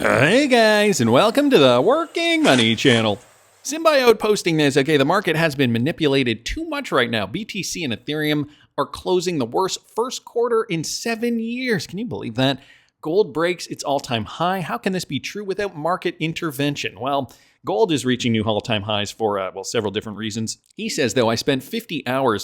Hey guys, and welcome to the Working Money channel. Symbiote posting this. Okay, the market has been manipulated too much right now. BTC and Ethereum are closing the worst first quarter in 7 years. Can you believe that? Gold breaks its all-time high. How can this be true without market intervention? Well, gold is reaching new all-time highs for, several different reasons. He says, though, I spent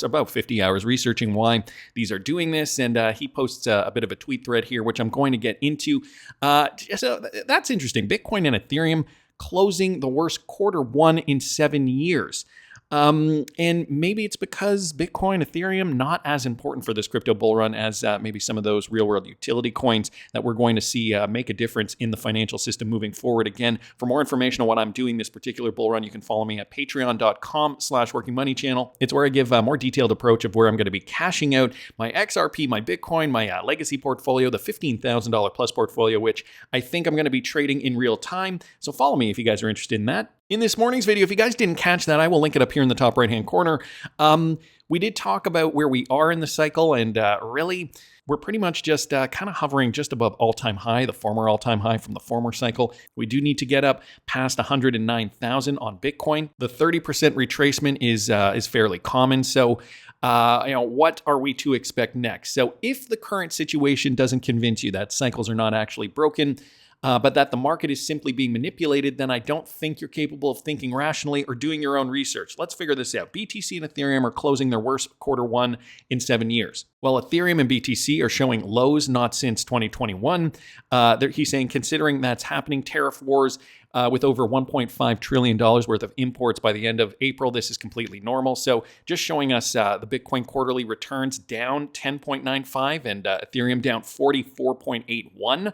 about 50 hours researching why these are doing this, and he posts a bit of a tweet thread here, which I'm going to get into. So that's interesting. Bitcoin and Ethereum closing the worst quarter one in 7 years. And maybe it's because Bitcoin, Ethereum, not as important for this crypto bull run as maybe some of those real world utility coins that we're going to see make a difference in the financial system moving forward. Again, for more information on what I'm doing this particular bull run, you can follow me at patreon.com/workingmoney channel. It's where I give a more detailed approach of where I'm going to be cashing out my XRP, my Bitcoin, my legacy portfolio, the $15,000 plus portfolio, which I think I'm going to be trading in real time. So follow me if you guys are interested in that. In this morning's video, if you guys didn't catch that, I will link it up here in the top right-hand corner. We did talk about where we are in the cycle, and really, we're pretty much just kind of hovering just above all-time high, the former all-time high from the former cycle. We do need to get up past 109,000 on Bitcoin. The 30% retracement is fairly common, so what are we to expect next? So if the current situation doesn't convince you that cycles are not actually broken, but that the market is simply being manipulated, then I don't think you're capable of thinking rationally or doing your own research. Let's figure this out. BTC and Ethereum are closing their worst quarter one in 7 years. Well, Ethereum and BTC are showing lows not since 2021. He's saying, considering that's happening, tariff wars with over $1.5 trillion worth of imports by the end of April, this is completely normal. So just showing us the Bitcoin quarterly returns down 10.95 and Ethereum down 44.81.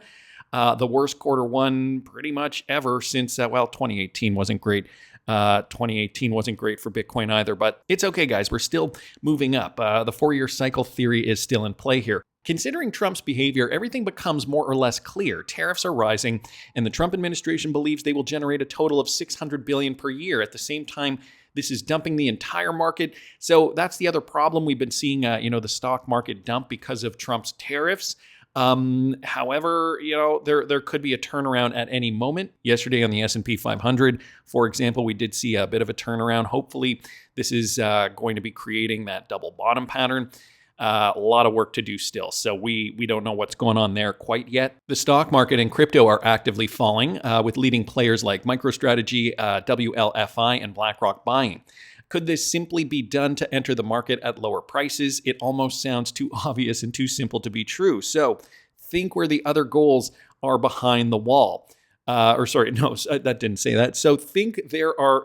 The worst quarter one pretty much ever since, 2018 wasn't great. 2018 wasn't great for Bitcoin either, but it's okay, guys. We're still moving up. The 4-year cycle theory is still in play here. Considering Trump's behavior, everything becomes more or less clear. Tariffs are rising, and the Trump administration believes they will generate a total of $600 billion per year. At the same time, this is dumping the entire market. So that's the other problem. We've been seeing, the stock market dump because of Trump's tariffs. However, there could be a turnaround at any moment. Yesterday on the S&P 500, for example, we did see a bit of a turnaround. Hopefully, this is going to be creating that double bottom pattern. A lot of work to do still, so we don't know what's going on there quite yet. The stock market and crypto are actively falling, with leading players like MicroStrategy, WLFI, and BlackRock buying. Could this simply be done to enter the market at lower prices? It almost sounds too obvious and too simple to be true. So think where the other goals are behind the wall. That didn't say that. So think there are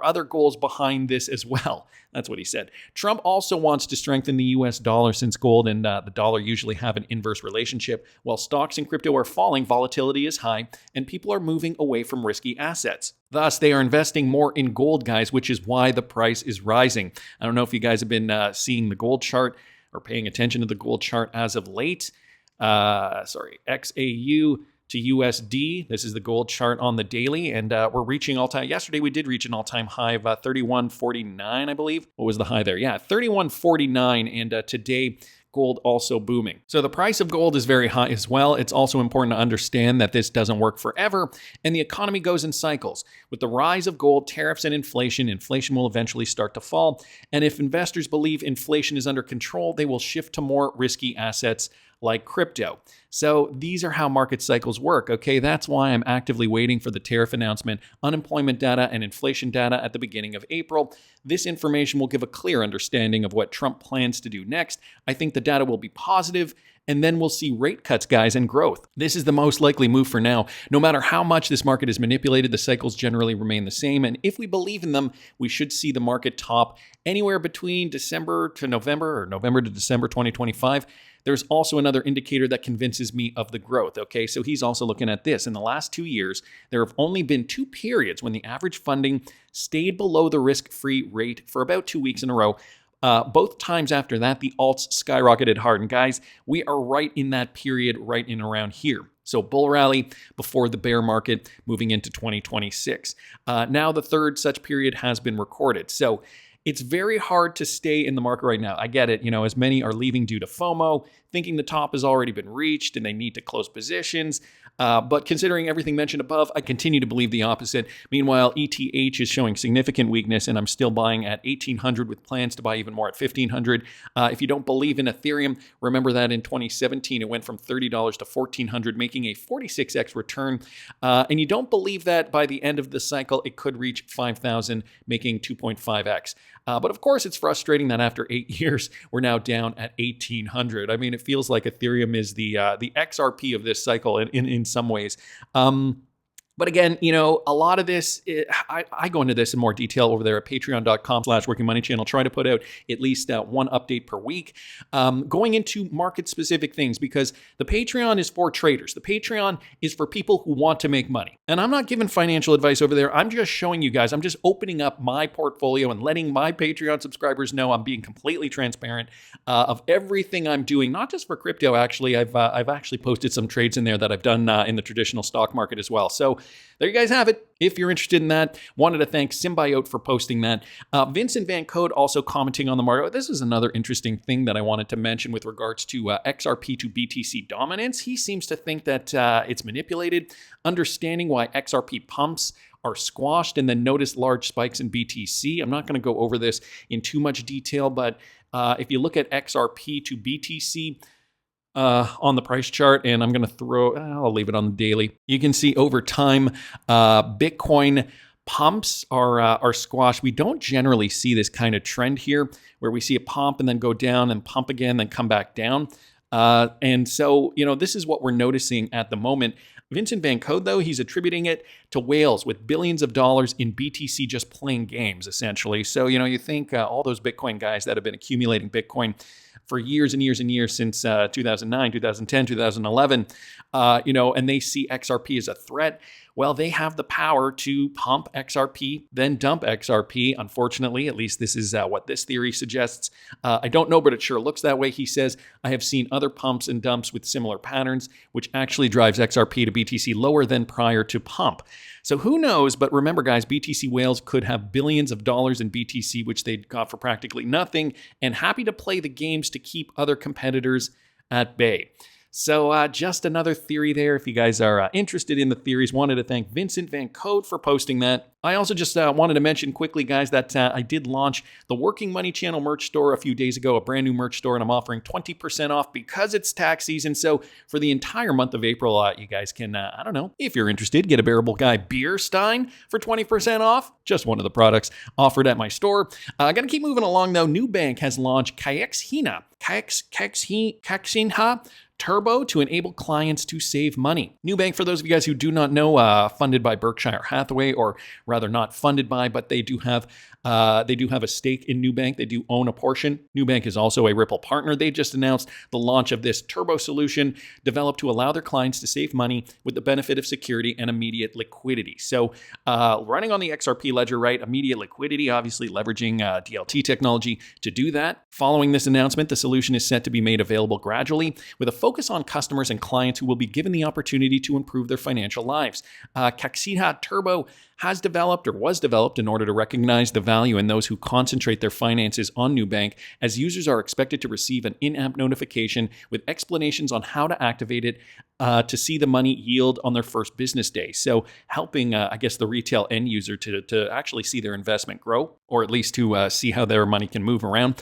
other goals behind this as well. That's what he said. Trump also wants to strengthen the US dollar, since gold and the dollar usually have an inverse relationship. While stocks and crypto are falling, volatility is high, and people are moving away from risky assets. Thus, they are investing more in gold, guys, which is why the price is rising. I don't know if you guys have been seeing the gold chart or paying attention to the gold chart as of late. XAU to USD. This is the gold chart on the daily, and we're reaching all-time. Yesterday, we did reach an all-time high of 31.49, I believe. What was the high there? Yeah, 31.49, and today, gold also booming. So the price of gold is very high as well. It's also important to understand that this doesn't work forever, and the economy goes in cycles. With the rise of gold, tariffs, and inflation will eventually start to fall, and if investors believe inflation is under control, they will shift to more risky assets like crypto. So these are how market cycles work, okay? That's why I'm actively waiting for the tariff announcement, unemployment data, and inflation data at the beginning of April. This information will give a clear understanding of what Trump plans to do next. I think the data will be positive, and then we'll see rate cuts, guys, and growth. This is the most likely move for now. No matter how much this market is manipulated, the cycles generally remain the same, and if we believe in them, we should see the market top anywhere between December to November or November to December 2025. There's also another indicator that convinces me of the growth, okay? So he's also looking at this. In the last 2 years, there have only been 2 periods when the average funding stayed below the risk-free rate for about 2 weeks in a row. Both times after that, the alts skyrocketed hard. And guys, we are right in that period, right in around here. So bull rally before the bear market moving into 2026. Now the third such period has been recorded. So it's very hard to stay in the market right now. I get it. As many are leaving due to FOMO, thinking the top has already been reached and they need to close positions. But considering everything mentioned above, I continue to believe the opposite. Meanwhile, ETH is showing significant weakness, and I'm still buying at 1,800 with plans to buy even more at 1,500. If you don't believe in Ethereum, remember that in 2017, it went from $30 to $1,400, making a 46x return. And you don't believe that by the end of the cycle, it could reach 5,000, making 2.5x. But of course, it's frustrating that after 8 years, we're now down at 1,800. I mean, it feels like Ethereum is the XRP of this cycle in some ways. But again, a lot of this, I go into this in more detail over there at patreon.com/workingmoneychannel. Try to put out at least one update per week, going into market-specific things, because the Patreon is for traders. The Patreon is for people who want to make money. And I'm not giving financial advice over there. I'm just showing you guys. I'm just opening up my portfolio and letting my Patreon subscribers know I'm being completely transparent of everything I'm doing, not just for crypto, actually. I've actually posted some trades in there that I've done in the traditional stock market as well. So there you guys have it. If you're interested in that, wanted to thank Symbiote for posting that. Vincent Van Code also commenting on the market. This is another interesting thing that I wanted to mention with regards to XRP to BTC dominance. He seems to think that it's manipulated, understanding why XRP pumps are squashed and then notice large spikes in BTC. I'm not going to go over this in too much detail, but if you look at XRP to BTC, on the price chart, and I'm going to I'll leave it on the daily. You can see over time, Bitcoin pumps are squashed. We don't generally see this kind of trend here where we see a pump and then go down and pump again, then come back down. And so, this is what we're noticing at the moment. Vincent Van Code, though, he's attributing it to whales with billions of dollars in BTC just playing games, essentially. So, you think all those Bitcoin guys that have been accumulating Bitcoin for years and years and years since 2009, 2010, 2011, and they see XRP as a threat. Well, they have the power to pump XRP, then dump XRP. Unfortunately, at least this is what this theory suggests. I don't know, but it sure looks that way. He says, I have seen other pumps and dumps with similar patterns, which actually drives XRP to BTC lower than prior to pump. So who knows? But remember, guys, BTC whales could have billions of dollars in BTC, which they got for practically nothing, and happy to play the games to keep other competitors at bay. So just another theory there. If you guys are interested in the theories, wanted to thank Vincent Van Code for posting that. I also just wanted to mention quickly, guys, that I did launch the Working Money Channel merch store a few days ago, a brand new merch store, and I'm offering 20% off because it's tax season. So for the entire month of April, you guys can, I don't know, if you're interested, get a Bearable Guy beer stein for 20% off. Just one of the products offered at my store. Gonna keep moving along, though. Nubank has launched Kaexhinha Turbo to enable clients to save money. Nubank, for those of you guys who do not know, funded by Berkshire Hathaway, or rather not funded by, but they do have a stake in Nubank. They do own a portion. Nubank is also a Ripple partner. They just announced the launch of this Turbo solution developed to allow their clients to save money with the benefit of security and immediate liquidity. So running on the XRP ledger, right? Immediate liquidity, obviously leveraging DLT technology to do that. Following this announcement, the solution is set to be made available gradually with a focus on customers and clients who will be given the opportunity to improve their financial lives. Kaexhinha Turbo was developed in order to recognize the value in those who concentrate their finances on Nubank, as users are expected to receive an in-app notification with explanations on how to activate it to see the money yield on their first business day. So helping, the retail end user to actually see their investment grow, or at least to see how their money can move around.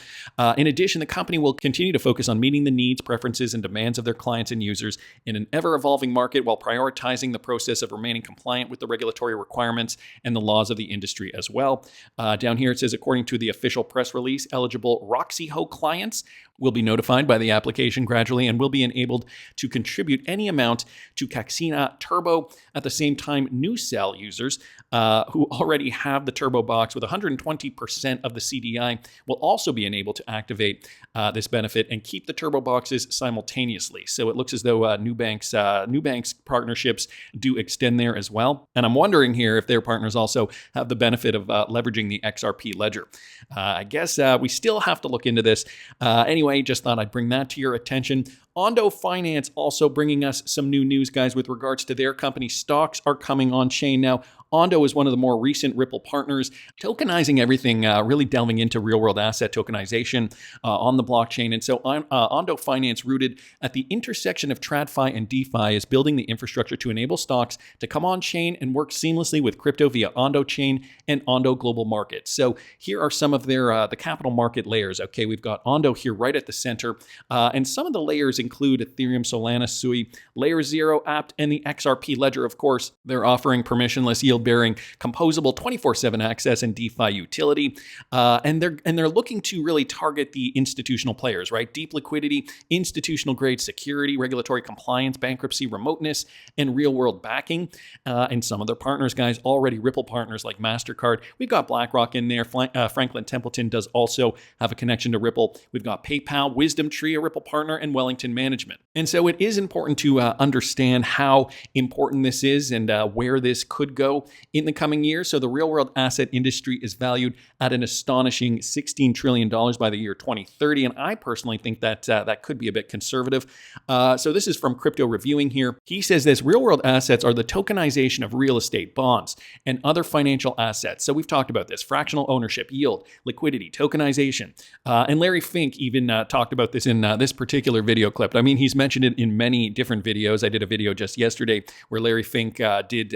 In addition, the company will continue to focus on meeting the needs, preferences, and demands of their clients and users in an ever-evolving market while prioritizing the process of remaining compliant with the regulatory requirements and the laws of the industry as well. Down here it says, according to the official press release, eligible Roxyho clients will be notified by the application gradually and will be enabled to contribute any amount to Kaexhinha Turbo. At the same time, new cell users who already have the Turbo box with 120% of the CDI will also be enabled to activate this benefit and keep the Turbo boxes simultaneously. So it looks as though Nubank's partnerships do extend there as well. And I'm wondering here if their partners also have the benefit of leveraging the XRP ledger. I guess we still have to look into this. Anyway, just thought I'd bring that to your attention. Ondo Finance also bringing us some new news, guys, with regards to their company. Stocks are coming on chain now. Ondo is one of the more recent Ripple partners, tokenizing everything, really delving into real-world asset tokenization on the blockchain. And so Ondo Finance, rooted at the intersection of TradFi and DeFi, is building the infrastructure to enable stocks to come on-chain and work seamlessly with crypto via Ondo Chain and Ondo Global Markets. So here are some of their the capital market layers. Okay, we've got Ondo here right at the center, and some of the layers include Ethereum, Solana, Sui, Layer 0, Apt, and the XRP ledger, of course. They're offering permissionless yield-bearing, composable 24/7 access and DeFi utility, and they're looking to really target the institutional players, right? Deep liquidity, institutional grade security, regulatory compliance, bankruptcy, remoteness, and real-world backing. And some of their partners, guys, already Ripple partners like MasterCard. We've got BlackRock in there. Franklin Templeton does also have a connection to Ripple. We've got PayPal, Wisdom Tree, a Ripple partner, and Wellington Management. And so it is important to understand how important this is and where this could go in the coming years. So the real-world asset industry is valued at an astonishing $16 trillion by the year 2030. And I personally think that that could be a bit conservative. So this is from Crypto Reviewing here. He says this: real-world assets are the tokenization of real estate, bonds, and other financial assets. So we've talked about this: fractional ownership, yield, liquidity, tokenization. And Larry Fink even talked about this in this particular video clip. I mean, he's mentioned it in many different videos. I did a video just yesterday where Larry Fink did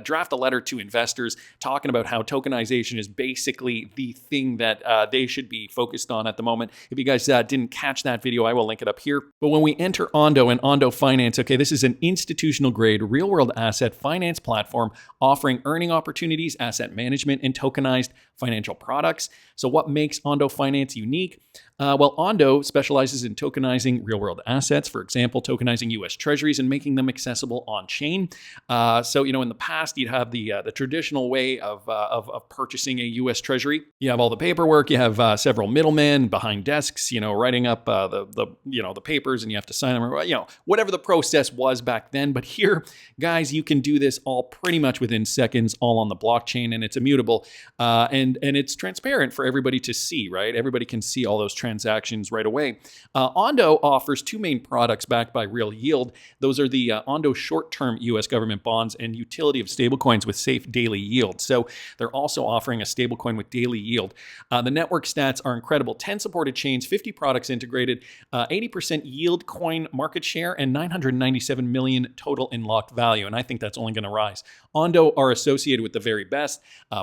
draft a letter to investors talking about how tokenization is basically the thing that they should be focused on at the moment. If you guys didn't catch that video, I will link it up here. But when we enter Ondo and Ondo Finance, okay, this is an institutional grade real-world asset finance platform offering earning opportunities, asset management, and tokenized financial products. So what makes Ondo Finance unique? Well, Ondo specializes in tokenizing real-world assets, for example, tokenizing U.S. treasuries and making them accessible on-chain. So, in the past, you'd have the traditional way of purchasing a U.S. treasury. You have all the paperwork, you have several middlemen behind desks, writing up the papers, and you have to sign them, whatever the process was back then. But here, guys, you can do this all pretty much within seconds, all on the blockchain, and it's immutable, and it's transparent for everybody to see, right? Everybody can see all those transactions right away. Ondo offers two main products backed by real yield. Those are the Ondo short-term U.S. government bonds and utility of stablecoins with safe daily yield. So they're also offering a stablecoin with daily yield. The network stats are incredible: 10 supported chains, 50 products integrated, 80% yield coin market share, and 997 million total in locked value. And I think that's only going to rise. Ondo are associated with the very best: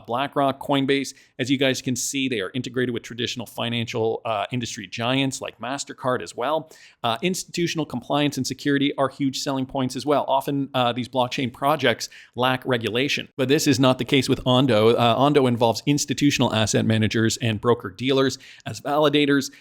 BlackRock, Coinbase. As you guys can see, they are integrated with traditional financial industry giants like MasterCard as well. Institutional compliance and security are huge selling points as well. Often these blockchain projects lack regulation, but this is not the case with Ondo. Ondo involves institutional asset managers and broker-dealers as validators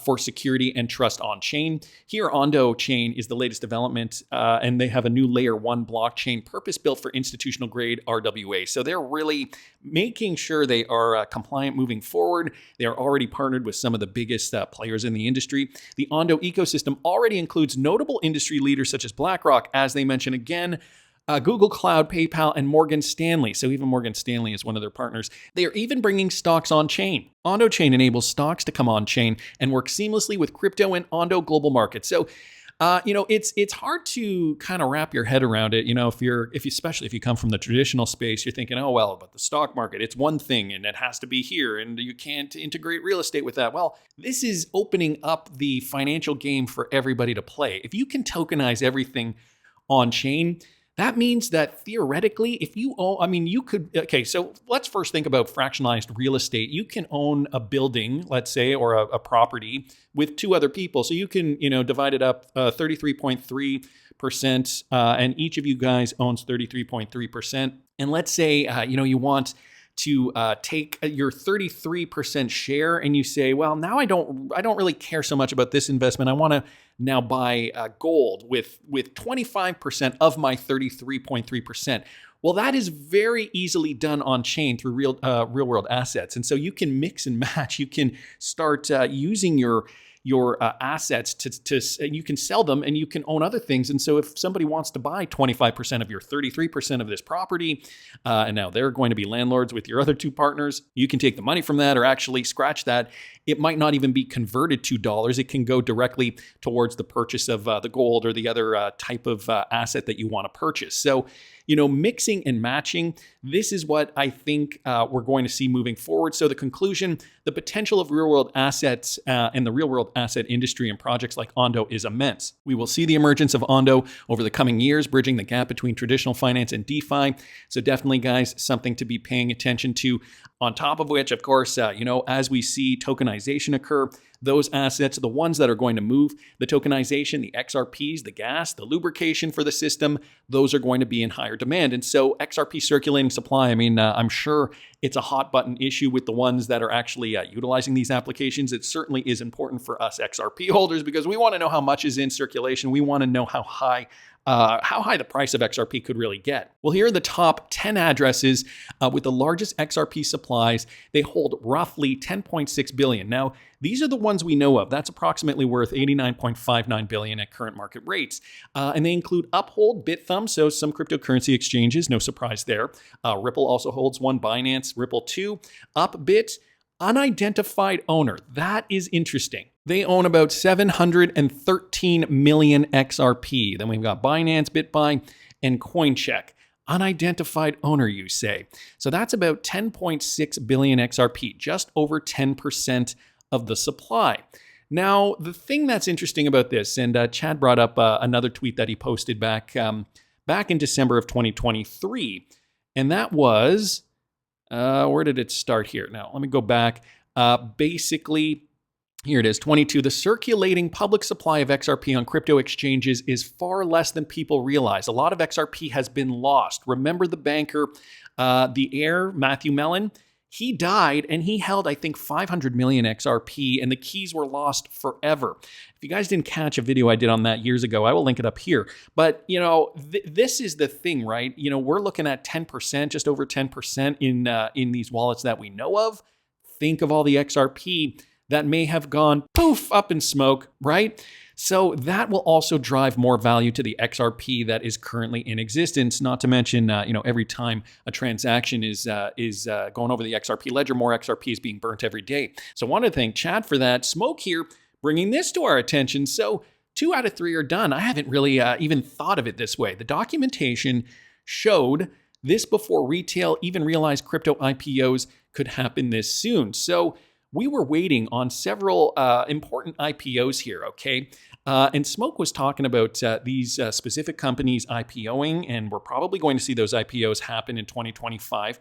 for security and trust on-chain. Here, Ondo Chain is the latest development, and they have a new Layer 1 blockchain purpose-built for institutional-grade RWA. So they're really making sure they are compliant moving forward. They are already partnered with some of the biggest players in the industry. The Ondo ecosystem already includes notable industry leaders such as BlackRock, as they mention again, Google Cloud, PayPal, and Morgan Stanley. So even Morgan Stanley is one of their partners. They are even bringing stocks on-chain. Ondo Chain enables stocks to come on-chain and work seamlessly with crypto and Ondo Global Markets. So it's hard to kind of wrap your head around it. Especially if you come from the traditional space, you're thinking, oh, well, but the stock market, it's one thing and it has to be here and you can't integrate real estate with that. Well, this is opening up the financial game for everybody to play. If you can tokenize everything on chain, that means that theoretically, if you own, you could, okay, so let's first think about fractionalized real estate. You can own a building, let's say, or a property with two other people. So you can, divide it up 33.3%, and each of you guys owns 33.3%. And let's say, you want to take your 33% share and you say, well, now I don't really care so much about this investment. I want to now buy gold with 25% of my 33.3%. Well, that is very easily done on chain through real world assets. And so you can mix and match. You can start using your your assets and you can sell them and you can own other things. And so if somebody wants to buy 25% of your 33% of this property, and now they're going to be landlords with your other two partners, you can take the money from that or actually scratch that. It might not even be converted to dollars. It can go directly towards the purchase of the gold or the other type of asset that you want to purchase. So, mixing and matching, this is what I think we're going to see moving forward. So the conclusion, the potential of real-world assets and the real-world asset industry and projects like Ondo is immense. We will see the emergence of Ondo over the coming years, bridging the gap between traditional finance and DeFi. So definitely, guys, something to be paying attention to. On top of which, of course, as we see tokenization occur, those assets, the ones that are going to move, the tokenization, the XRPs, the gas, the lubrication for the system, those are going to be in higher demand. And so XRP circulating supply, I'm sure it's a hot button issue with the ones that are actually utilizing these applications. It certainly is important for us XRP holders because we want to know how much is in circulation. We want to know how high the price of XRP could really get. Well, here are the top 10 addresses with the largest XRP supplies. They hold roughly 10.6 billion. Now, these are the ones we know of. That's approximately worth 89.59 billion at current market rates. And they include Uphold, Bithumb, so some cryptocurrency exchanges, no surprise there. Ripple also holds one, Binance, Ripple 2, Upbit, unidentified owner. That is interesting. They own about 713 million XRP. Then we've got Binance, BitBuy, and CoinCheck. Unidentified owner, you say. So that's about 10.6 billion XRP, just over 10% of the supply. Now, the thing that's interesting about this, and Chad brought up another tweet that he posted back in December of 2023, and that was, where did it start here? Now, let me go back. Basically, here it is, 22. The circulating public supply of XRP on crypto exchanges is far less than people realize. A lot of XRP has been lost. Remember the banker, the heir, Matthew Mellon? He died and he held, I think, 500 million XRP and the keys were lost forever. If you guys didn't catch a video I did on that years ago, I will link it up here. But, this is the thing, right? We're looking at 10%, just over 10% in these wallets that we know of. Think of all the XRP that may have gone poof up in smoke, right? So that will also drive more value to the XRP that is currently in existence. Not to mention, every time a transaction is going over the XRP ledger, more XRP is being burnt every day. So I want to thank Chad for that. Smoke here, bringing this to our attention. So 2 out of 3 are done. I haven't really even thought of it this way. The documentation showed this before retail even realized crypto IPOs could happen this soon. So we were waiting on several important IPOs here, okay? And Smoke was talking about these specific companies IPOing, and we're probably going to see those IPOs happen in 2025.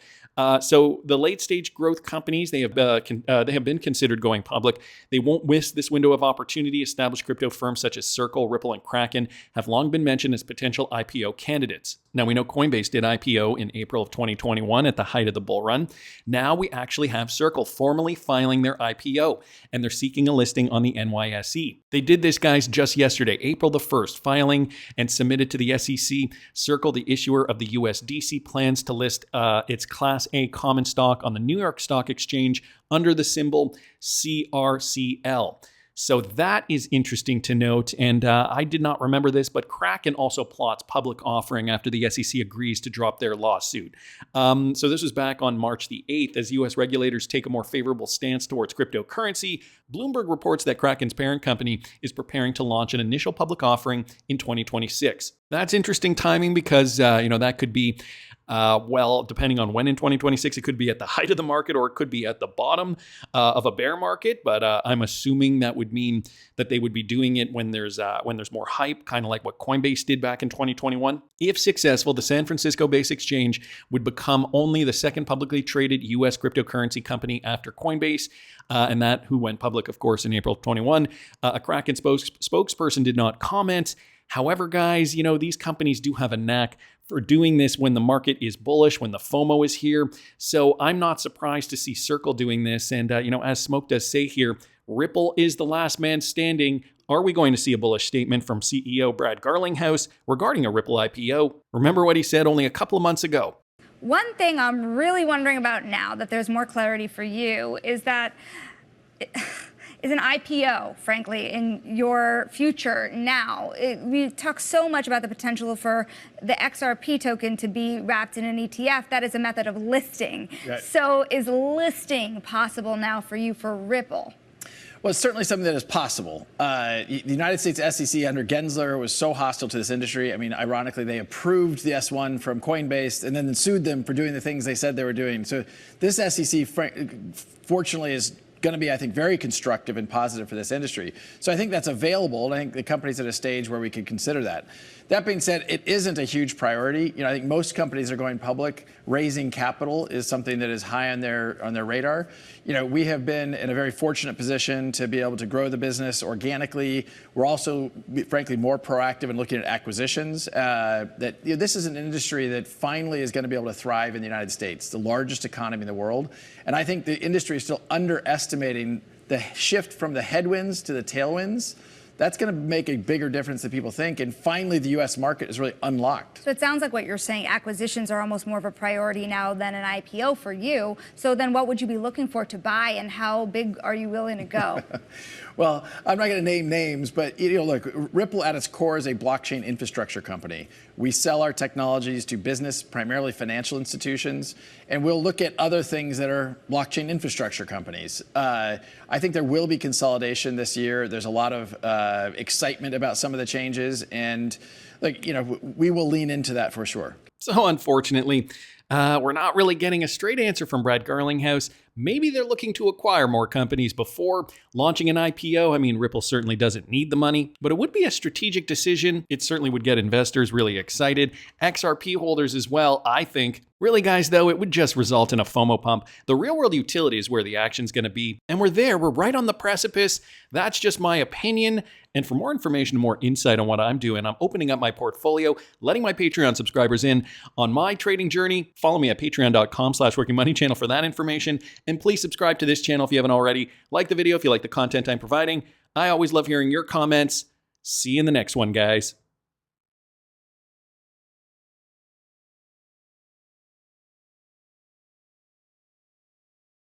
So the late-stage growth companies, they have been considered going public. They won't miss this window of opportunity. Established crypto firms such as Circle, Ripple, and Kraken have long been mentioned as potential IPO candidates. Now, we know Coinbase did IPO in April of 2021 at the height of the bull run. Now we actually have Circle formally filing their IPO, and they're seeking a listing on the NYSE. They did this, guys, just yesterday, April the 1st, filing and submitted to the SEC. Circle, the issuer of the USDC, plans to list its Class A common stock on the New York Stock Exchange under the symbol CRCL. So that is interesting to note, and I did not remember this, but Kraken also plots public offering after the SEC agrees to drop their lawsuit. So this was back on March the 8th. As U.S. regulators take a more favorable stance towards cryptocurrency, Bloomberg reports that Kraken's parent company is preparing to launch an initial public offering in 2026. That's interesting timing because, that could be depending on when in 2026, it could be at the height of the market or it could be at the bottom of a bear market. But I'm assuming that would mean that they would be doing it when there's more hype, kind of like what Coinbase did back in 2021. If successful, the San Francisco-based exchange would become only the second publicly traded U.S. cryptocurrency company after Coinbase, and that who went public, of course, in April of 21. A Kraken spokesperson did not comment. However, guys, these companies do have a knack for doing this when the market is bullish, when the FOMO is here. So I'm not surprised to see Circle doing this. And, as Smoke does say here, Ripple is the last man standing. Are we going to see a bullish statement from CEO Brad Garlinghouse regarding a Ripple IPO? Remember what he said only a couple of months ago. One thing I'm really wondering about now that there's more clarity for you is is an IPO, frankly, in your future now? We talk so much about the potential for the XRP token to be wrapped in an ETF. That is a method of listing. Right. So is listing possible now for you for Ripple? Well, it's certainly something that is possible. The United States SEC under Gensler was so hostile to this industry. I mean, ironically, they approved the S1 from Coinbase and then sued them for doing the things they said they were doing. So this SEC, fortunately, is going to be, I think, very constructive and positive for this industry. So I think that's available, and I think the company's at a stage where we could consider that. That being said, it isn't a huge priority. I think most companies are going public. Raising capital is something that is high on their radar. We have been in a very fortunate position to be able to grow the business organically. We're also, frankly, more proactive in looking at acquisitions. This is an industry that finally is going to be able to thrive in the United States, the largest economy in the world. And I think the industry is still underestimating the shift from the headwinds to the tailwinds. That's going to make a bigger difference than people think. And finally, the U.S. market is really unlocked. So it sounds like what you're saying, acquisitions are almost more of a priority now than an IPO for you. So then what would you be looking for to buy, and how big are you willing to go? Well, I'm not going to name names, but look, Ripple at its core is a blockchain infrastructure company. We sell our technologies to business, primarily financial institutions, and we'll look at other things that are blockchain infrastructure companies. I think there will be consolidation this year. There's a lot of excitement about some of the changes, and we will lean into that for sure. So unfortunately, we're not really getting a straight answer from Brad Garlinghouse. Maybe they're looking to acquire more companies before launching an IPO. I mean, Ripple certainly doesn't need the money, but it would be a strategic decision. It certainly would get investors really excited. XRP holders as well, I think. Really, guys, though, it would just result in a FOMO pump. The real world utility is where the action's going to be. And we're there. We're right on the precipice. That's just my opinion. And for more information and more insight on what I'm doing, I'm opening up my portfolio, letting my Patreon subscribers in on my trading journey. Follow me at patreon.com/workingmoney channel for that information. And please subscribe to this channel if you haven't already. Like the video if you like the content I'm providing. I always love hearing your comments. See you in the next one, guys.